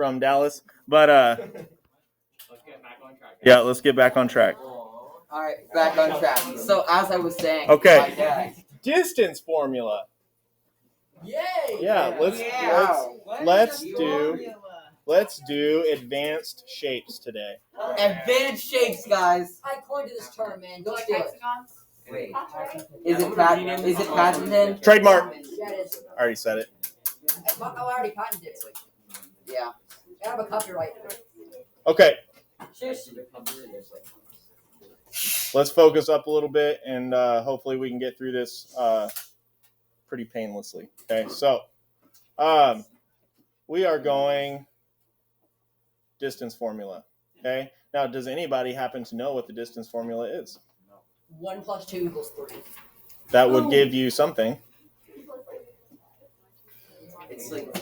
from Dallas. But let's get back on track. Yeah, let's get back on track. All right, back on track. So as I was saying, Okay. my dad. Distance formula. Yay! Yeah, let's do advanced shapes today. Advanced shapes, guys. I coined this term, man. Don't steal it. Wait. Is it patented? Trademark. Yeah, it is. I already said it. I already patented it. Yeah. I have a copyright. Okay. Let's focus up a little bit, and hopefully we can get through this pretty painlessly. Okay, so we are going distance formula. Okay, now does anybody happen to know what the distance formula is? 1 + 2 = 3. That would give you something. It's like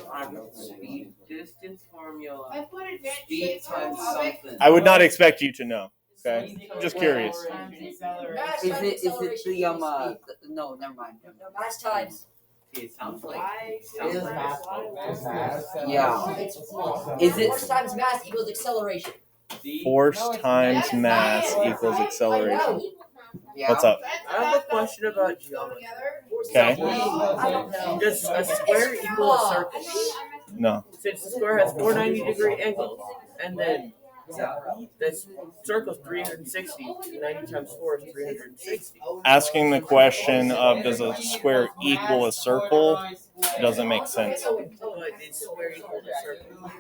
speed distance formula. I put advanced Speed shapes on times topic. something. I would not expect you to know. Okay, just curious. Is it the no, never mind. No, mass times. It sounds like Yeah. Is it Force times mass equals acceleration. Force times mass equals acceleration. yeah. What's up? I have a question about geometry. Okay. I don't know. Does a square equal a circle? No. Since the square has 490-degree angles, and then this circle's 360, 90 times 4 is 360. Asking the question of does a square equal a circle doesn't make sense. But it's square equal to circle.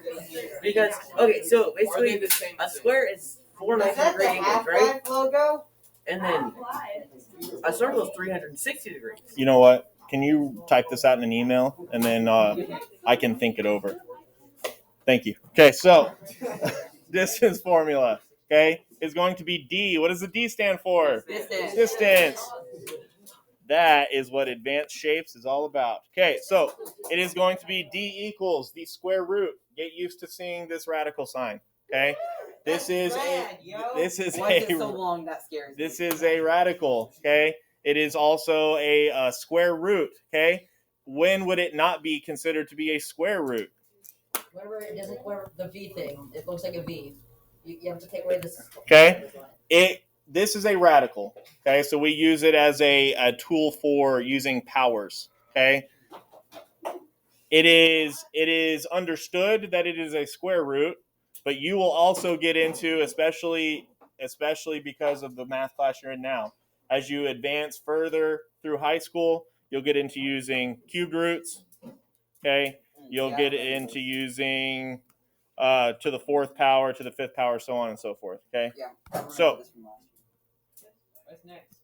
Because, okay, so basically a square is 490-degree angles, right? And then a circle is 360 degrees. You know what? Can you type this out in an email, and then I can think it over. Thank you. Okay, so distance formula, okay, is going to be D. What does the D stand for? Distance. That is what advanced shapes is all about. Okay, so it is going to be D equals the square root. Get used to seeing this radical sign. Okay, this is Why is it so long? That scares me. this is a radical. Okay, it is also a square root. Okay, when would it not be considered to be a square root? Whenever it doesn't wear the V thing, it looks like a V. You have to take away this. Okay. This is a radical. Okay, so we use it as a tool for using powers. Okay. It is understood that it is a square root, but you will also get into, especially because of the math class you're in now, as you advance further through high school, you'll get into using cubed roots. Okay. You'll get into using to the 4th power, to the 5th power, so on and so forth. Okay. Yeah. So What's next?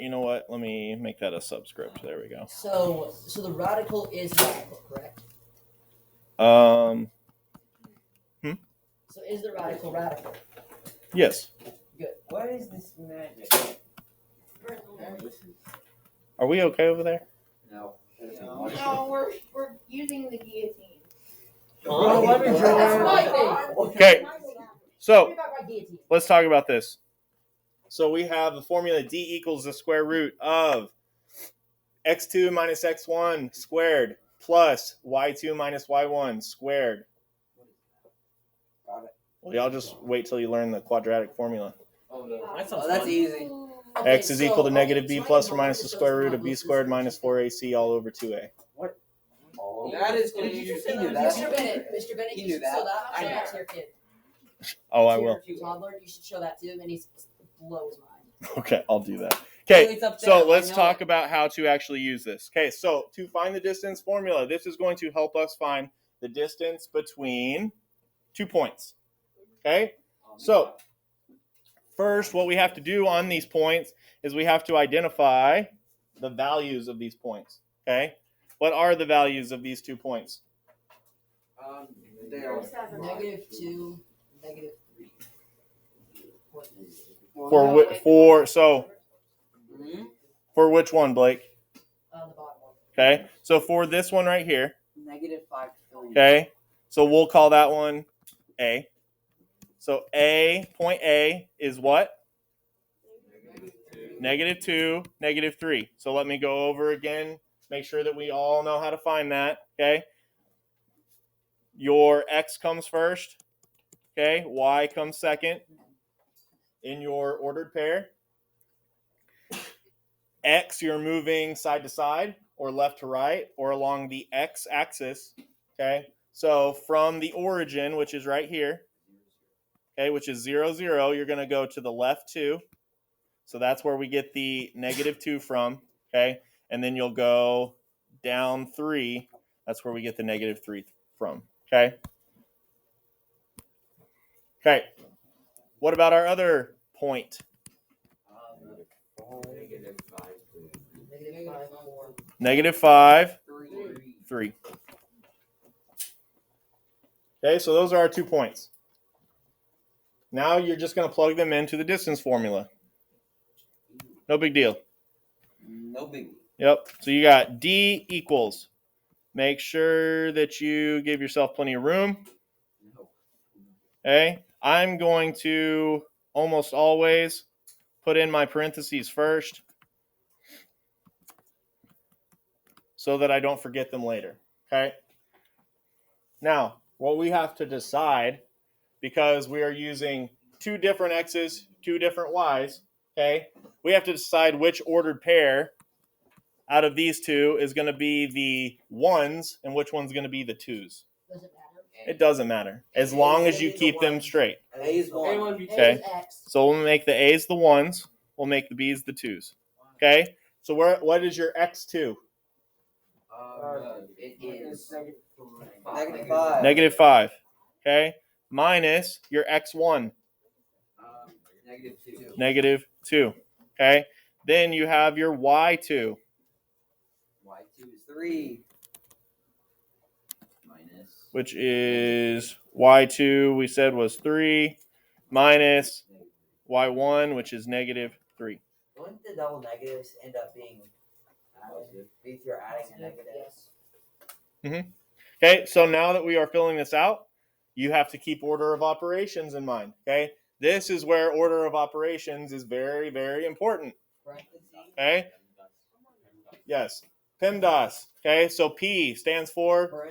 you know what? Let me make that a subscript. There we go. So the radical is radical, correct? So is the radical radical? Yes. Good. What is this magic? Are we okay over there? No. No, we're using the guillotine. Oh, let me That's my try. thing. Okay. So About my guillotine. let's talk about this. So we have the formula D equals the square root of x2 minus x1 squared plus y2 minus y1 squared. Got it. Well, y'all just wait till you learn the quadratic formula. That's easy. Okay, X is equal to negative b so plus or minus the square root of b squared minus 4ac all over 2a. That is confusing. He knew that. Mr. Bennett, He you knew should that. show that. I Show know. that to your kid. Oh, I will. Your toddler, you should show that to him, and he's blows mind. Okay, I'll do that. Oh, Okay, it's up there. so let's I know talk it. about how to actually use this. Okay, so to find the distance formula, this is going to help us find the distance between 2 points. Okay, so first what we have to do on these points is we have to identify the values of these points. Okay, what are the values of these 2 points? They are -2, -3. For which one, Blake? On the bottom one. Okay, so for this one right here. -5, 3. Okay, so we'll call that one A. So point A is what? -2, -3. So let me go over again Make sure that we all know how to find that, okay? Your x comes first, okay? Y comes second in your ordered pair. X, you're moving side to side or left to right or along the x axis, okay? So from the origin, which is right here, okay, which is 0, 0, you're going to go to the left 2. So that's where we get the -2 from, okay? And then you'll go down 3. That's where we get the -3 from, okay? Okay. What about our other point? -5, 3. Okay, so those are our 2 points. Now you're just going to plug them into the distance formula. No big deal. No biggie. Yep. So you got D equals. Make sure that you give yourself plenty of room. Okay. I'm going to almost always put in my parentheses first so that I don't forget them later. Okay. Now, what we have to decide, because we are using 2 different x's, 2 different y's, okay, we have to decide which ordered pair out of these 2 is going to be the 1s and which one's going to be the 2s. Does it matter? It doesn't matter, as long as you keep them straight. A is 1. Okay. A is X. So we'll make the A's the 1s, we'll make the B's the 2s. Okay? So what is your x2? It is -5. -5. Okay? Minus your x1, -2. -2. Okay? Then you have your y2. Y2 is 3. Minus. Which is y2 we said was 3 minus y1, which is -3. Wouldn't the double negatives end up being added if you're adding a negative? Yes. Okay, so now that we are filling this out, you have to keep order of operations in mind. Okay, this is where order of operations is very, very important. Okay, yes, PEMDAS. Okay, so P stands for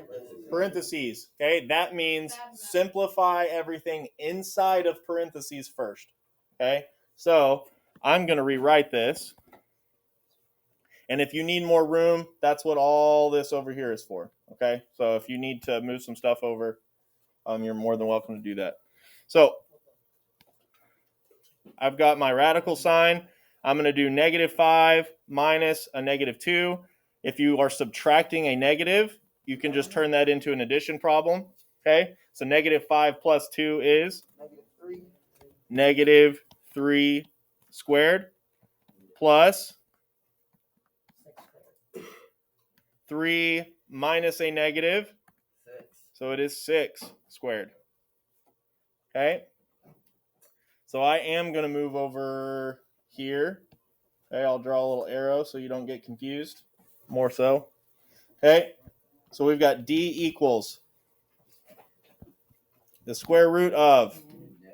parentheses. Okay, that means simplify everything inside of parentheses first. Okay, so I'm going to rewrite this. And if you need more room, that's what all this over here is for. Okay, so if you need to move some stuff over, you're more than welcome to do that. So I've got my radical sign. I'm going to do -5 minus a -2. If you are subtracting a negative, you can just turn that into an addition problem. Okay, so -5 plus 2 is -3 squared plus 3 minus a negative. 6. So it is 6 squared. Okay. So I am going to move over here. Okay, I'll draw a little arrow so you don't get confused. More so. Okay. So we've got D equals the square root of.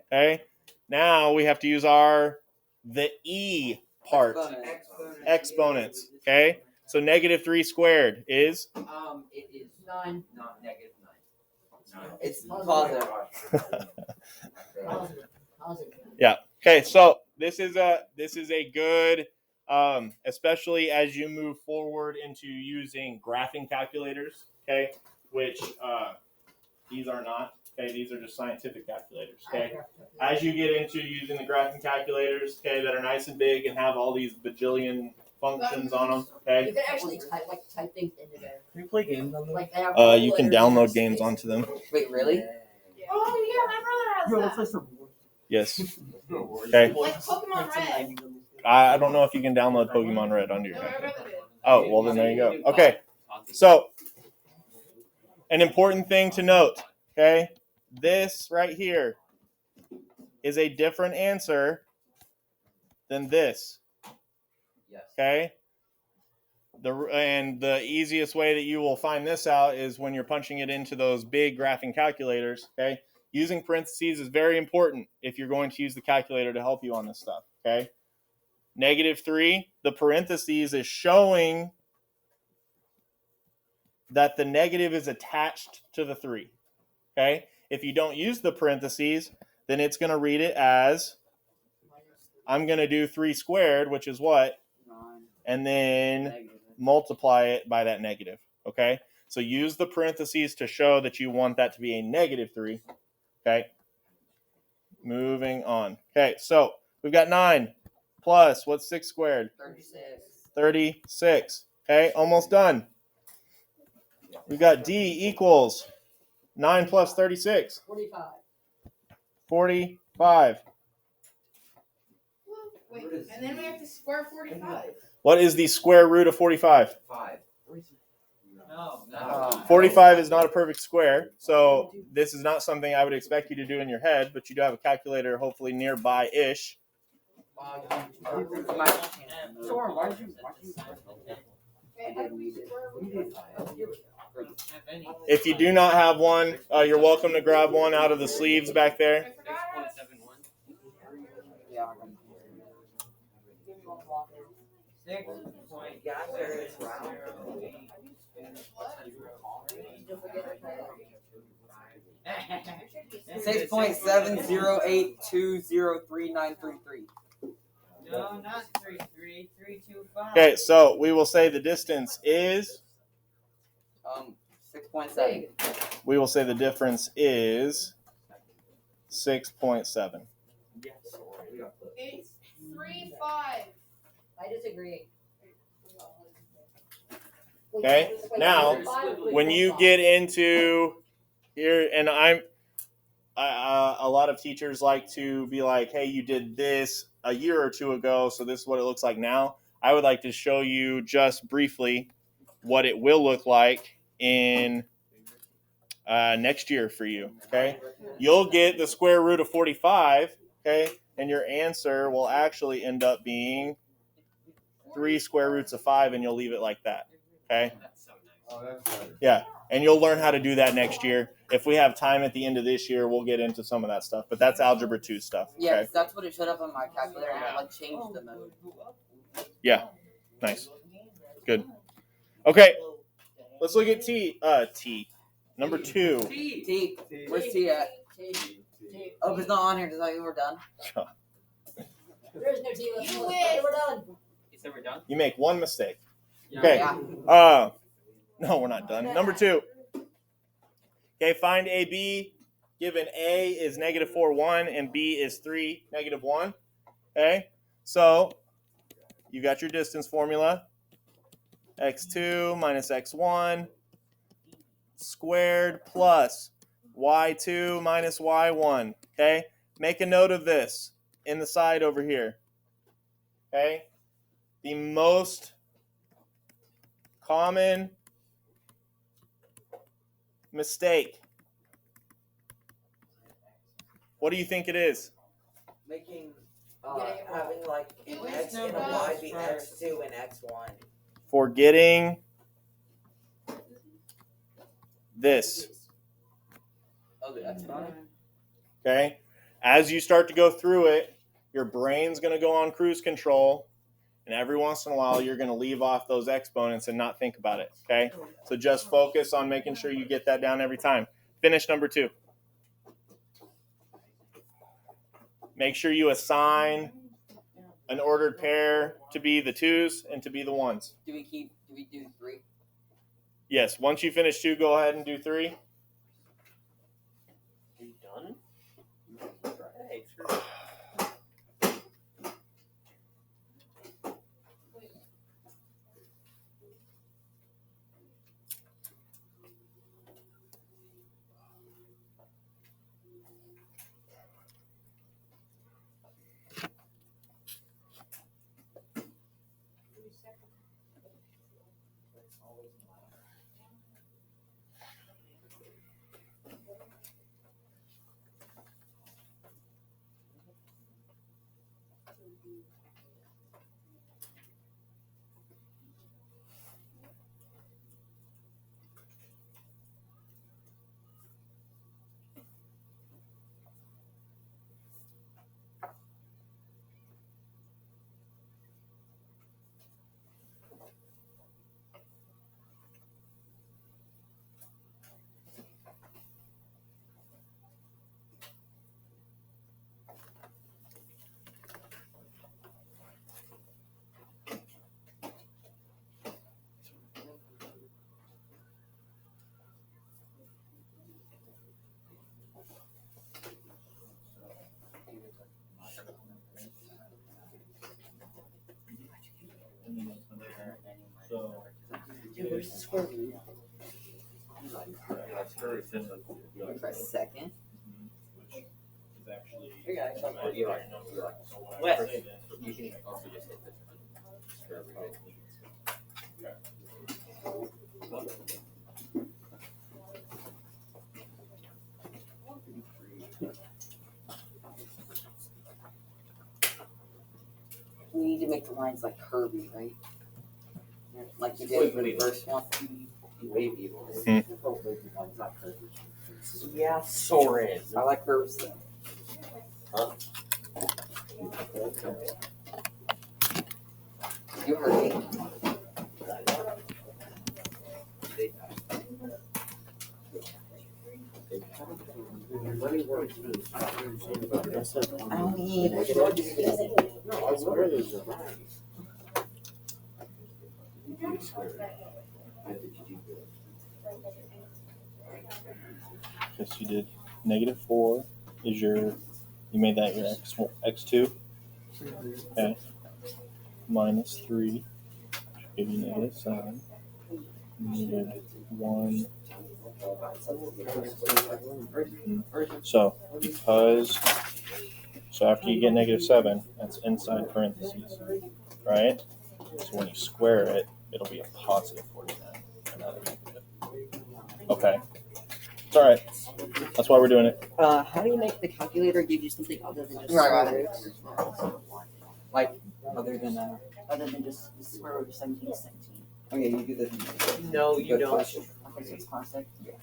Okay. Now we have to use the E part. Exponents. Okay. So -3 squared is? It is 9. not -9. It's positive. Positive. Yeah. Okay. So this is a good, especially as you move forward into using graphing calculators. Okay, which these are not. Okay, these are just scientific calculators. Okay, as you get into using the graphing calculators, okay, that are nice and big and have all these bajillion functions on them. Okay. You can actually type things into there. Can you play games on them? Like they have You can download games onto them. Wait, really? Oh yeah, my brother has that. Yes. Okay. Like Pokemon Red. I don't know if you can download Pokemon Red onto your No, my calculator. brother did. Oh, well then there you go. Okay. So an important thing to note, okay? This right here is a different answer than this. Yes. Okay? The easiest way that you will find this out is when you're punching it into those big graphing calculators, okay? Using parentheses is very important if you're going to use the calculator to help you on this stuff, okay? -3, the parentheses is showing that the negative is attached to the 3. Okay? If you don't use the parentheses, then it's going to read it as, I'm going to do 3 squared, which is what? And then multiply it by that negative. Okay? So use the parentheses to show that you want that to be a negative 3. Okay? Moving on. Okay, so we've got 9 plus, what's 6 squared? 36. 36. Okay, almost done. We've got D equals 9 plus 36. 45. 45. Wait, and then we have to square 45. What is the square root of 45? 5. No. 45 is not a perfect square, so this is not something I would expect you to do in your head, but you do have a calculator hopefully nearby-ish. Soren, why did you? Okay, how do we square 45? If you do not have one, you're welcome to grab one out of the sleeves back there. I forgot how to. Six 6.7082039333. No, not 3, 325. Okay, so we will say the distance is, 6.7. we will say the difference is 6.7. It's 3, 5. I disagree. Okay, now, when you get into here, and a lot of teachers like to be like, hey, you did this a year or two ago, so this is what it looks like now. I would like to show you just briefly what it will look like in next year for you. Okay, you'll get the square root of 45. Okay, and your answer will actually end up being 3 square roots of 5, and you'll leave it like that. Okay. That's so nice. Oh, that's better. Yeah, and you'll learn how to do that next year. If we have time at the end of this year, we'll get into some of that stuff. But that's Algebra 2 stuff. Okay? Yes, that's what it showed up on my calculator, and I changed the mode. Yeah, nice. Good. Okay, let's look at T. Number 2. T. Where's T at? Oh, if it's not on here, does that mean we're done? There is no T. Let's You go. win. We're done. You said we're done? You make one mistake. Okay. Yeah. No, we're not done. Number 2. Okay, find AB. Given A is negative 4, 1, and B is 3, negative 1. Okay, so you got your distance formula. X2 minus X1 squared plus Y2 minus Y1. Okay, make a note of this in the side over here. Okay, the most common mistake. What do you think it is? Making, Getting it wrong. having like an Wait, X no, and a no, Y be first. X2 and X1. Forgetting this. Oh, the X on it? Okay, as you start to go through it, your brain's going to go on cruise control, and every once in a while you're going to leave off those exponents and not think about it. Okay, so just focus on making sure you get that down every time. Finish number 2. Make sure you assign an ordered pair to be the 2s and to be the 1s. Do we do 3? Yes, once you finish 2, go ahead and do 3. Are you done? Hey, screw it. Where's the square root? Press second. Here, guys. What? You can also just hit this one. We need to make the lines like curvy, right? Like you did for the first one. Wavy. Not curvy. Yeah, Soren. I like curves though. Huh? You heard me. I don't need I swear there's a Yes, you did. -4 is your. You made that your x2. Okay. -3 give you -7. -1. So after you get -7, that's inside parentheses, right? So when you square it, it'll be a positive 49. And not a negative. Okay. It's all right. That's why we're doing it. How do you make the calculator give you something other than just square roots? Like other than just the square root of 17 is 17. Okay, you do the. No, you don't. Question. Okay, so it's classic. Yeah.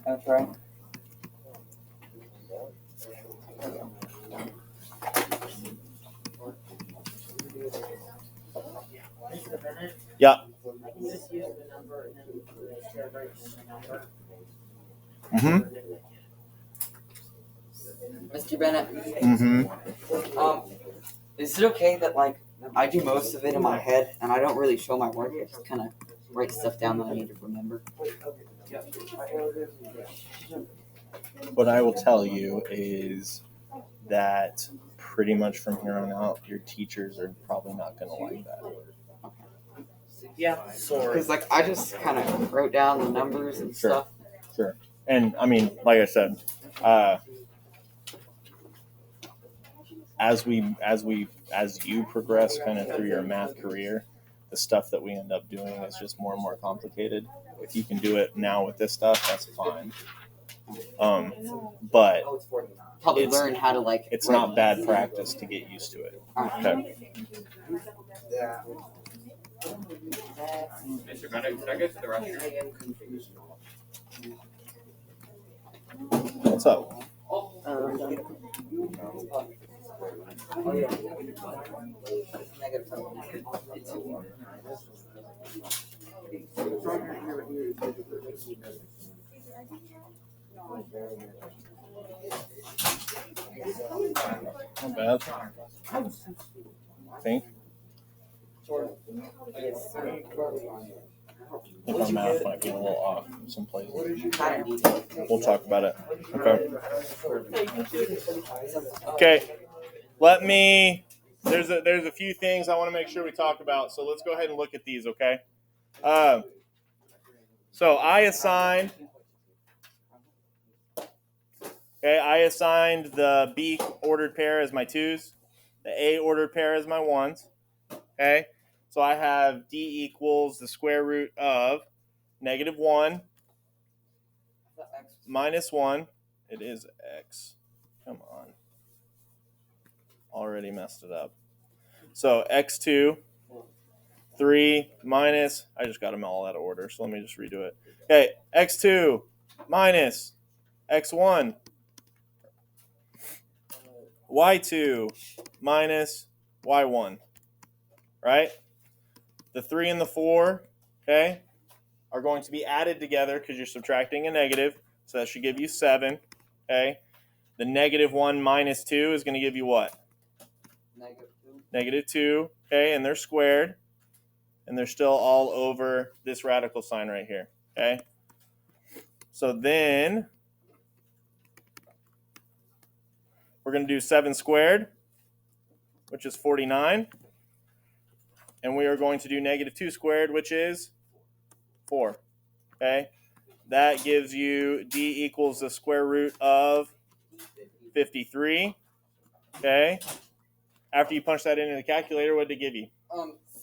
That's right. Yeah. You just use the number and then the square root and the number. Mm-hmm. Mr. Bennett, Mm-hmm. is it okay that like I do most of it in my head and I don't really show my work? I just kind of write stuff down that I need to remember. What I will tell you is that pretty much from here on out, your teachers are probably not going to like that. Yeah, Soren. Because like I just kind of wrote down the numbers and Sure. stuff. Sure. And I mean, like I said, as you progress kind of through your math career, the stuff that we end up doing is just more and more complicated. If you can do it now with this stuff, that's fine. But Probably learn how to like. it's not bad practice to get used to it. Okay. Mr. Bennett, can I go to the restroom? What's up? Not bad. I think our math might be a little off in some places. We'll talk about it. Okay. Okay. Let me. There's a few things I want to make sure we talk about. So let's go ahead and look at these. Okay. So I assigned. Okay, I assigned the B ordered pair as my 2s, the A ordered pair as my 1s. Okay, so I have D equals the square root of -1 minus 1. It is X. Come on. Already messed it up. So X2, 3 minus, I just got them all out of order, so let me just redo it. Okay, X2 minus X1. Y2 minus Y1, right? The 3 and the 4, okay, are going to be added together because you're subtracting a negative, so that should give you 7, okay? The -1 minus 2 is going to give you what? -2, okay, and they're squared, and they're still all over this radical sign right here, okay? So then we're going to do 7 squared, which is 49. And we are going to do -2 squared, which is 4. Okay, that gives you D equals the square root of 53. Okay, after you punch that into the calculator, what did it give you?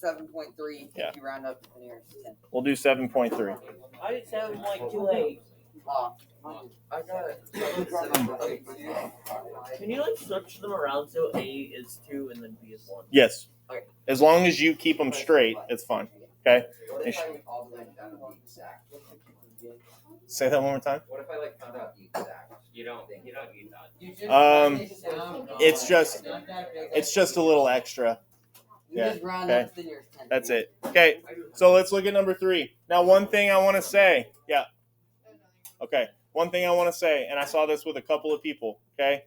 7.3. Yeah. If you round up to the nearest 10. We'll do 7.3. I did 7.28. I got it. Can you like switch them around so A is 2 and then B is 1? Yes. Okay. As long as you keep them straight, it's fine. Okay. Say that one more time. What if I like found out the exact? You don't need that. It's just a little extra. You Yeah, just round okay. up to the nearest 10. That's it. Okay. So let's look at number 3. Now, one thing I want to say. Yeah. Okay. One thing I want to say, and I saw this with a couple of people. Okay.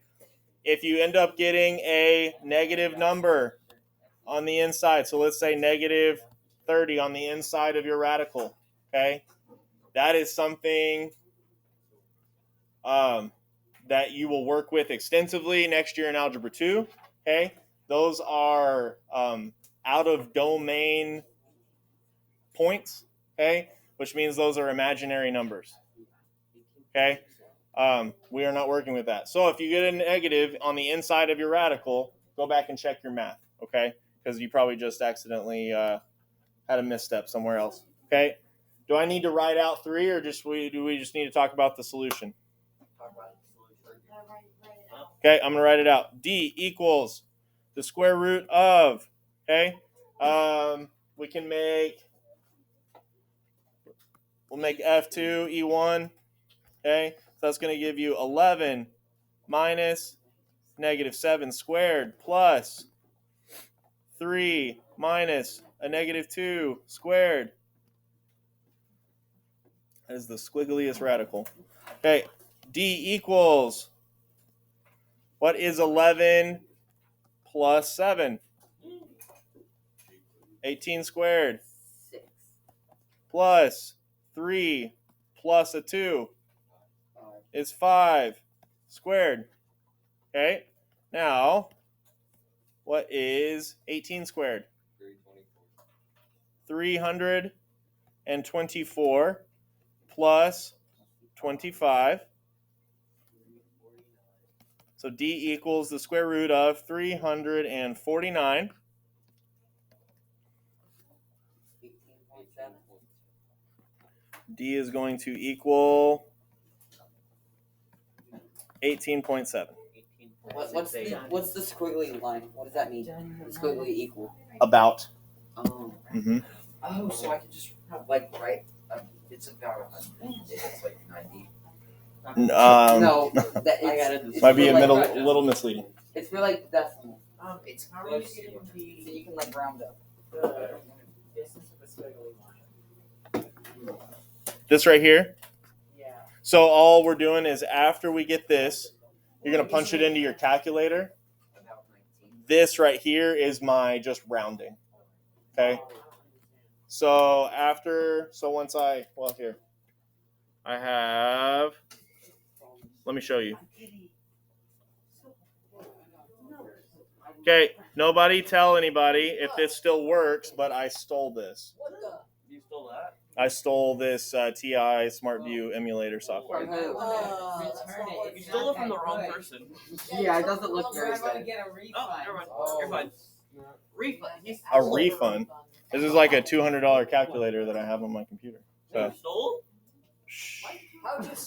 If you end up getting a negative number on the inside, so let's say negative 30 on the inside of your radical. Okay. That is something that you will work with extensively next year in Algebra 2. Okay. Those are out of domain points, okay, which means those are imaginary numbers. Okay, we are not working with that. So if you get a negative on the inside of your radical, go back and check your math, okay, because you probably just accidentally had a misstep somewhere else. Okay, do I need to write out 3, or do we just need to talk about the solution? Okay, I'm gonna write it out. D equals the square root of, okay, we can we'll make F2 E1, okay, so that's going to give you 11 minus negative 7 squared plus 3 minus a negative 2 squared. That is the squiggliest radical. Okay, D equals, what is 11 plus 7? 18 squared. 6. Plus 3 plus a 2 is 5 squared. Okay, now what is 18 squared? 324 plus 25. So D equals the square root of 349. 18.7. D is going to equal 18.7. What's the squiggly line? What does that mean? The squiggly equal. About. Oh. Mm-hmm. Oh, so I can just like write. It's about 100. It's like 90. No, It might be a little misleading. It's for like decimal. It's how are you So getting you can like round up. the distance of a squiggly line? This right here. Yeah. So all we're doing is after we get this, you're going to punch it into your calculator. About 19. This right here is my just rounding. Okay. So once I have, let me show you. Okay, nobody tell anybody if this still works, but I stole this. What the? You stole that? I stole this TI SmartView emulator software. From who? You stole it from the wrong person. Yeah, it doesn't look very Oh, never mind. You're fine. Refund. A refund? This is like a $200 calculator that I have on my computer. So, You stole?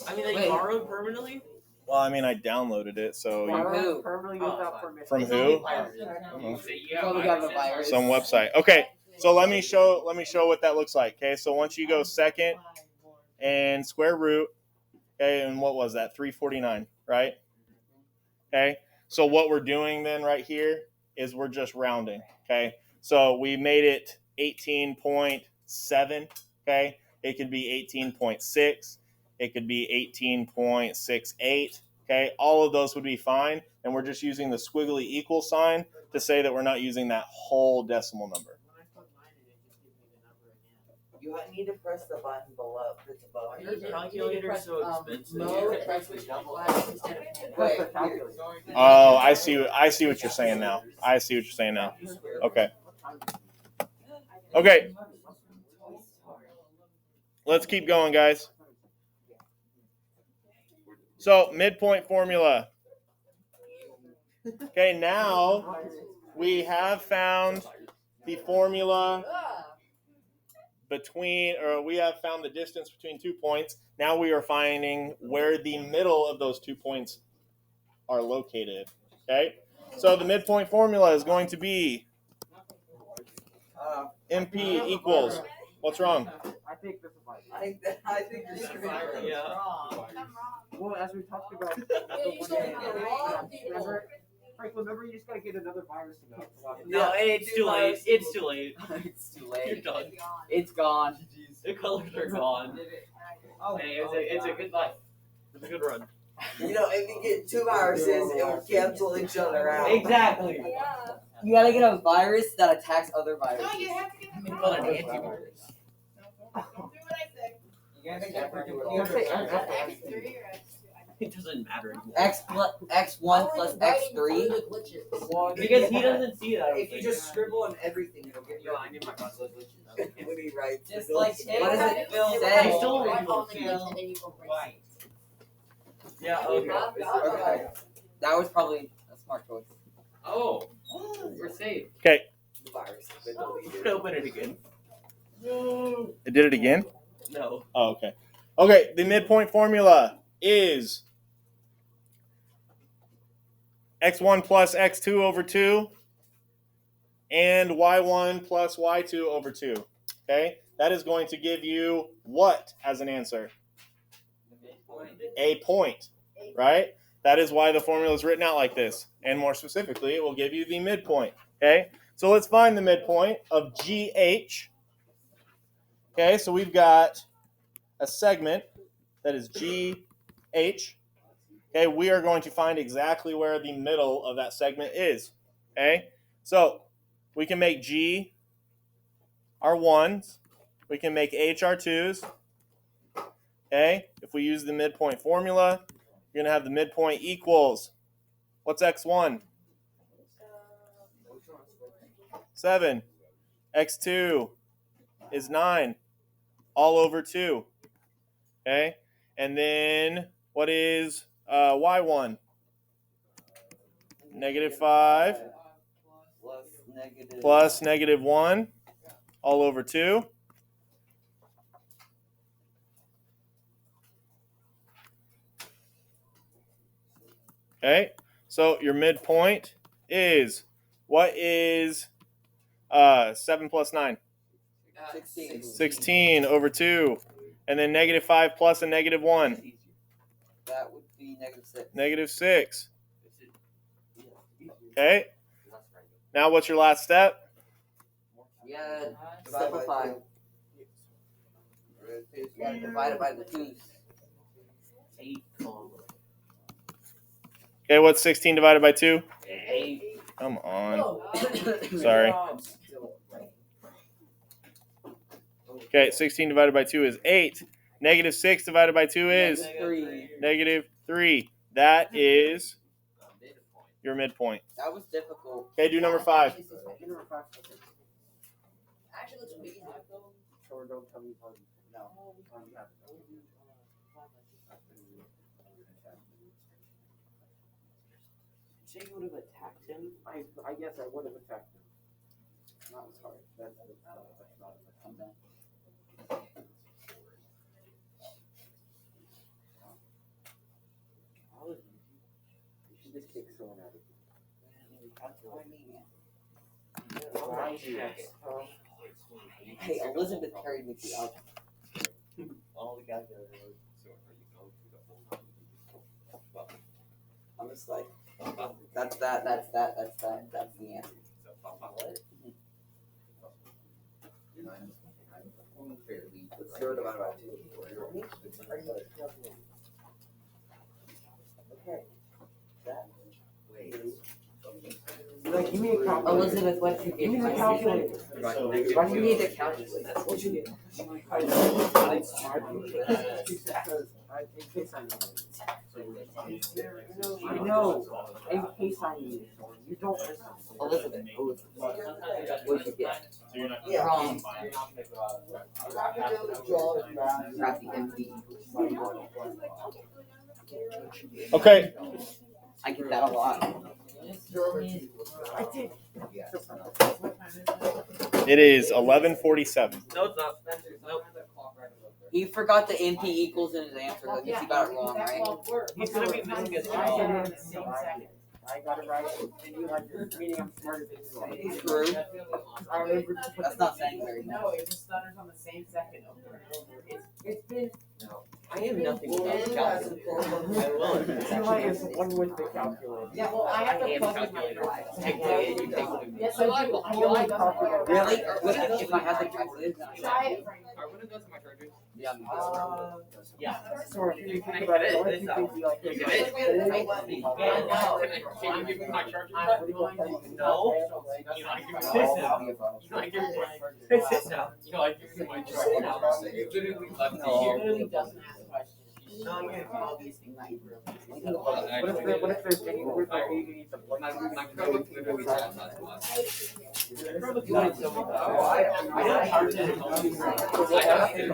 I mean, that you borrowed permanently? well, I mean, I downloaded it, so From who? Permanently without permission. from It's who? only pirated. I don't know. Probably got a virus. Some website. Okay, so let me show what that looks like. Okay, so once you go second and square root, okay, and what was that? 349, right? Okay, so what we're doing then right here is we're just rounding. Okay, so we made it 18.7. Okay, it could be 18.6. It could be 18.68. Okay, all of those would be fine, and we're just using the squiggly equal sign to say that we're not using that whole decimal number. You need to press the button below. It's above. Your You calculator's so expensive. Mode instead of Wait, Oh, I see what you're saying now. Okay. Okay. let's keep going, guys. So, midpoint formula. Okay, now we have found the formula we have found the distance between 2 points. Now we are finding where the middle of those 2 points are located. Okay, so the midpoint formula is going to be MP equals, what's wrong? I think this is like. I think you're screwed. Yeah. Well, as we talked about, You still think there are a lot of people. remember, you just gotta get another virus to cancel out. No, it's too late. It's too late. It's too You're late. done. It's gone. The colors are gone. Oh, Hey, it's a good life. It's a good run. You know, if you get 2 viruses, it will cancel each other out. Exactly. Yeah. You gotta get a virus that attacks other viruses. No, you have to get the Call it an antivirus. Don't do what I say. You gotta get X3 or X2? It doesn't matter anymore. X1 plus X3. Well, Because he doesn't see that. if you just scribble on everything, it'll get Yo, I need my glasses. it will be right. Just like what does it Phil say? said. Still Right. Yeah, okay. Okay. That was probably a smart choice. Oh, we're safe. Okay, The virus has been You deleted. can open it again. No. it did it again? No. Oh, okay. Okay, the midpoint formula is x1 plus x2 over 2 and y1 plus y2 over 2. Okay, that is going to give you what as an answer? A point, right? That is why the formula is written out like this. And more specifically, it will give you the midpoint. Okay, so let's find the midpoint of GH. Okay, so we've got a segment that is GH. Okay, we are going to find exactly where the middle of that segment is. Okay, so we can make G our 1s. We can make H our 2s. Okay, if we use the midpoint formula, you're going to have the midpoint equals, what's x1? 7. x2 is 9, all over 2. Okay, and then what is y1? -5 plus -1, all over 2. Okay, so your midpoint is, what is 7 plus 9? 16 over 2. And then -5 plus a -1. That would be -6. -6. Okay, now what's your last step? Yeah, simplify. You gotta divide it by the 2s. 8. Okay, what's 16 divided by 2? 8. Come on. Oh. Sorry. Okay, 16 divided by 2 is 8. -6 divided by 2 is -3. -3. That is your midpoint. That was difficult. Okay, do number 5. Actually, looks amazing. Or don't tell me how. No. Say you would have attacked him? I guess I would have attacked him. That was hard. That's not a comeback. You should just kick someone out of Hey, Elizabeth carried me through algebra. All the guys I'm just like, that's that, that's the answer. Let's 0 divided by 2. Okay. That Wait. Like, give me a calculator. Elizabeth, what you Give me give the calculator. Why do you need a calculator? That's what you get. I know. In case I need it. You don't listen. Elizabeth, what you get? Wrong. Grab the MP. Okay. I get that a lot. It is 11:47. No, it's not. Nope. He forgot the NP equals in his answer. That means he got it wrong, right? He's gonna be missing his job. I got it right, and you like meaning I'm smarter than you. True. That's not saying very much. No, it just stutters on the same second over and over. It's been. I am nothing without the calculator. I will. Eli is one with the calculator. Yeah, well, I have to am plug in my calculator. drive. Take away, you take away. Yes, I do. I know I got it. Really? If I had the calculator? Try it. Are one of those in my charger? Yeah. Yeah. Sorry, you can about it. What if you think you like it? Yeah, no. Can you give me my charger? No. You know, I give me this now. You know, I give me this now. You know, I give you my charger now. You literally left me It here. literally doesn't ask questions. No, you It's all these things that you really. What if there's any word that you need to plug? My Chromebook literally says that. I don't charge it. I have to.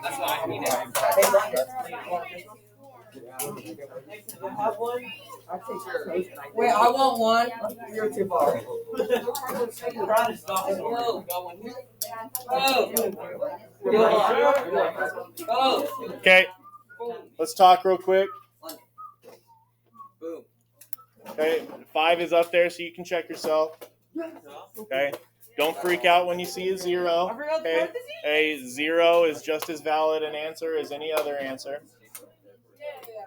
That's why I mean it. Wait, I want one. You're too far. Oh. Okay. Let's talk real quick. Boom. Okay. 5 is up there, so you can check yourself. Okay. Don't freak out when you see a 0. Okay. A 0 is just as valid an answer as any other answer.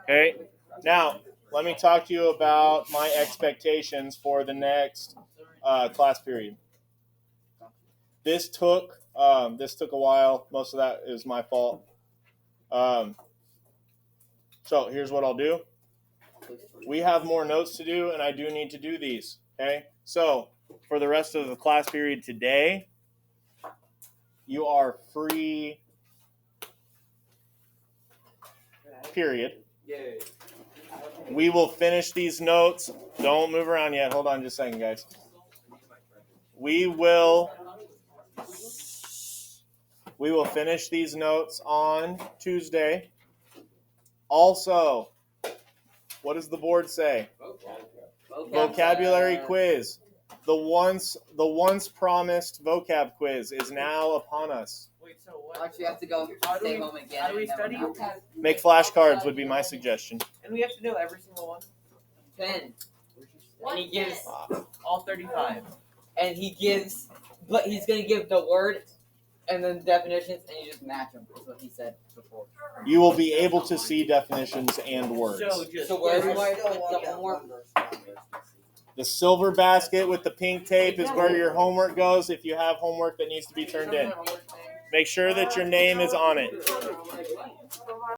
Okay. Now, let me talk to you about my expectations for the next class period. This took a while. Most of that is my fault. So here's what I'll do. We have more notes to do, and I do need to do these. Okay. So for the rest of the class period today, you are free. Period. We will finish these notes. Don't move around yet. Hold on just a second, guys. We will finish these notes on Tuesday. Also, what does the board say? Vocabulary quiz. The once promised vocab quiz is now upon us. Wait, so what? Actually, you have to go stay home again. How do we study? Make flashcards would be my suggestion. And we have to know every single one. 10. And he gives all 35. And he gives, but he's going to give the word and then definitions, and you just match them, is what he said before. You will be able to see definitions and words. So where's the homework? The silver basket with the pink tape is where your homework goes if you have homework that needs to be turned in. Make sure that your name is on it.